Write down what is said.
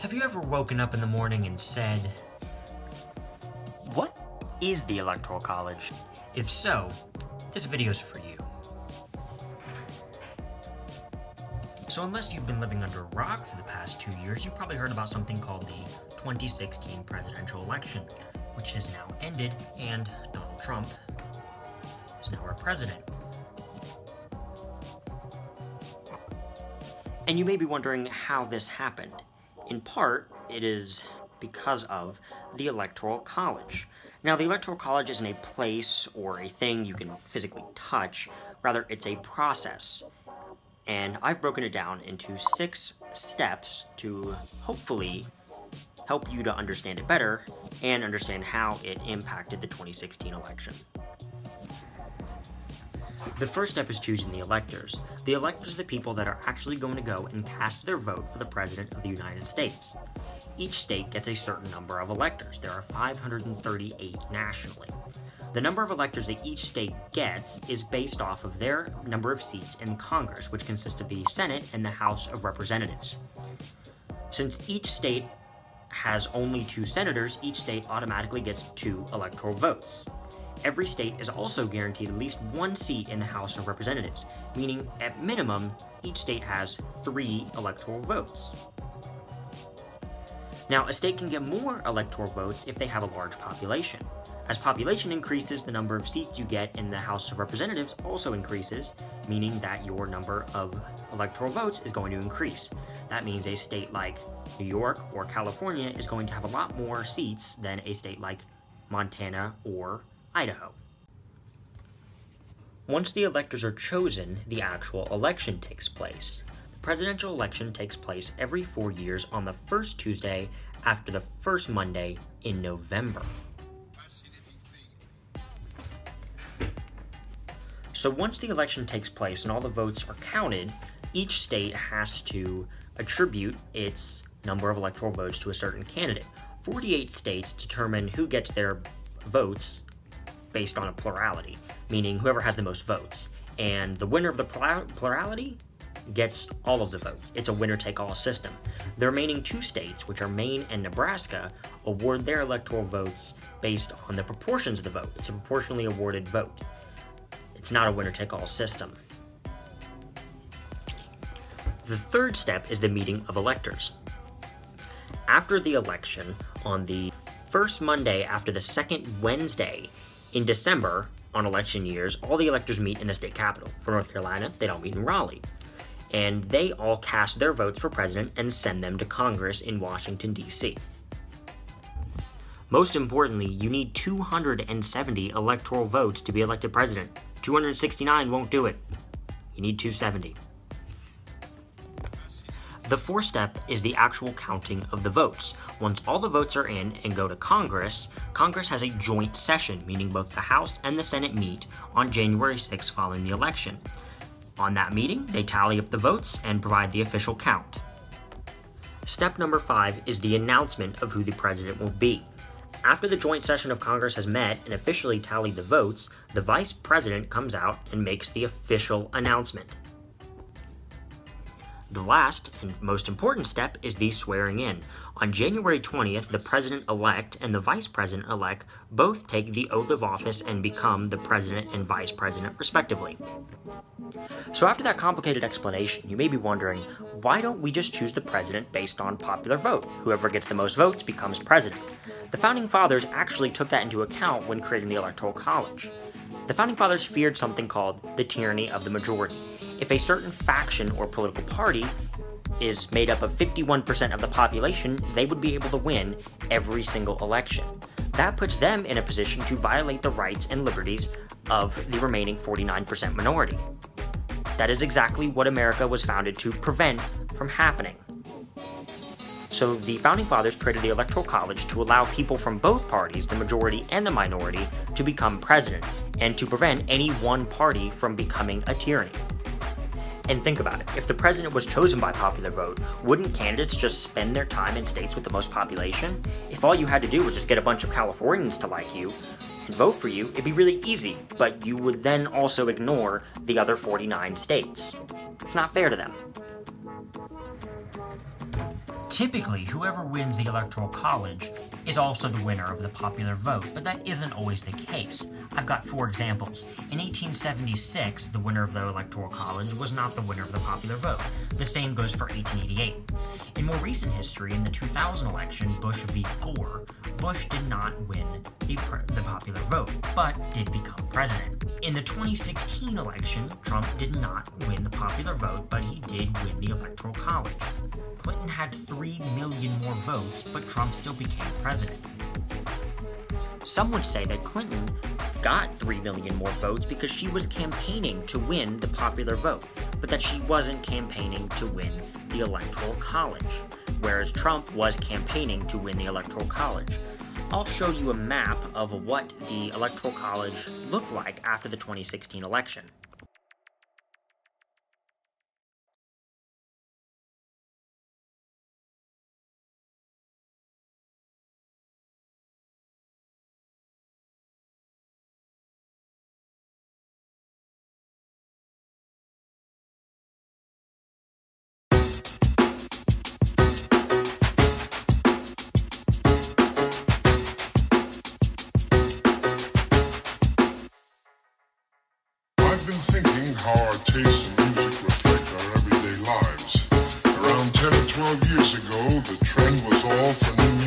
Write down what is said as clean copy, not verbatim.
Have you ever woken up in the morning and said, "What is the Electoral College?" If so, this video's for you. So unless you've been living under a rock for the past 2 years, you've probably heard about something called the 2016 presidential election, which has now ended, and Donald Trump is now our president. And you may be wondering how this happened. In part, it is because of the Electoral College. Now, the Electoral College isn't a place or a thing you can physically touch. Rather, it's a process. And I've broken it down into 6 steps to hopefully help you to understand it better and understand how it impacted the 2016 election. The first step is choosing the electors. The electors are the people that are actually going to go and cast their vote for the President of the United States. Each state gets a certain number of electors. There are 538 nationally. The number of electors that each state gets is based off of their number of seats in Congress, which consists of the Senate and the House of Representatives. Since each state has only 2 senators, each state automatically gets 2 electoral votes. Every state is also guaranteed at least 1 seat in the House of Representatives, meaning at minimum, each state has 3 electoral votes. Now, a state can get more electoral votes if they have a large population. As population increases, the number of seats you get in the House of Representatives also increases, meaning that your number of electoral votes is going to increase. That means a state like New York or California is going to have a lot more seats than a state like Montana or Idaho. Once the electors are chosen, the actual election takes place. The presidential election takes place every 4 years on the first Tuesday after the first Monday in November. So once the election takes place and all the votes are counted, each state has to attribute its number of electoral votes to a certain candidate. 48 states determine who gets their votes based on a plurality, meaning whoever has the most votes. And the winner of the plurality gets all of the votes. It's a winner-take-all system. The remaining 2 states, which are Maine and Nebraska, award their electoral votes based on the proportions of the vote. It's a proportionally awarded vote. It's not a winner-take-all system. The third step is the meeting of electors. After the election, on the first Monday after the second Wednesday in December, on election years, all the electors meet in the state capitol. For North Carolina, they don't meet in Raleigh. And they all cast their votes for president and send them to Congress in Washington, D.C. Most importantly, you need 270 electoral votes to be elected president. 269 won't do it. You need 270. The fourth step is the actual counting of the votes. Once all the votes are in and go to Congress, Congress has a joint session, meaning both the House and the Senate meet on January 6th following the election. On that meeting, they tally up the votes and provide the official count. Step number 5 is the announcement of who the president will be. After the joint session of Congress has met and officially tallied the votes, the vice president comes out and makes the official announcement. The last and most important step is the swearing in. On January 20th, the president-elect and the vice president-elect both take the oath of office and become the president and vice president, respectively. So after that complicated explanation, you may be wondering, why don't we just choose the president based on popular vote? Whoever gets the most votes becomes president. The Founding Fathers actually took that into account when creating the Electoral College. The Founding Fathers feared something called the tyranny of the majority. If a certain faction or political party is made up of 51% of the population, they would be able to win every single election. That puts them in a position to violate the rights and liberties of the remaining 49% minority. That is exactly what America was founded to prevent from happening. So the Founding Fathers created the Electoral College to allow people from both parties, the majority and the minority, to become president, and to prevent any one party from becoming a tyranny. And think about it, if the president was chosen by popular vote, wouldn't candidates just spend their time in states with the most population? If all you had to do was just get a bunch of Californians to like you and vote for you, it'd be really easy, but you would then also ignore the other 49 states. It's not fair to them. Typically, whoever wins the Electoral College is also the winner of the popular vote, but that isn't always the case. I've got 4 examples. In 1876, the winner of the Electoral College was not the winner of the popular vote. The same goes for 1888. In more recent history, in the 2000 election, Bush v. Gore, Bush did not win the popular vote, but did become president. In the 2016 election, Trump did not win the popular vote, but he did win the Electoral College. Clinton had 3 million more votes, but Trump still became president. Some would say that Clinton got 3 million more votes because she was campaigning to win the popular vote, but that she wasn't campaigning to win the Electoral College, whereas Trump was campaigning to win the Electoral College. I'll show you a map of what the Electoral College looked like after the 2016 election. I've been thinking how our tastes in music reflect our everyday lives. Around 10 or 12 years ago, the trend was all for new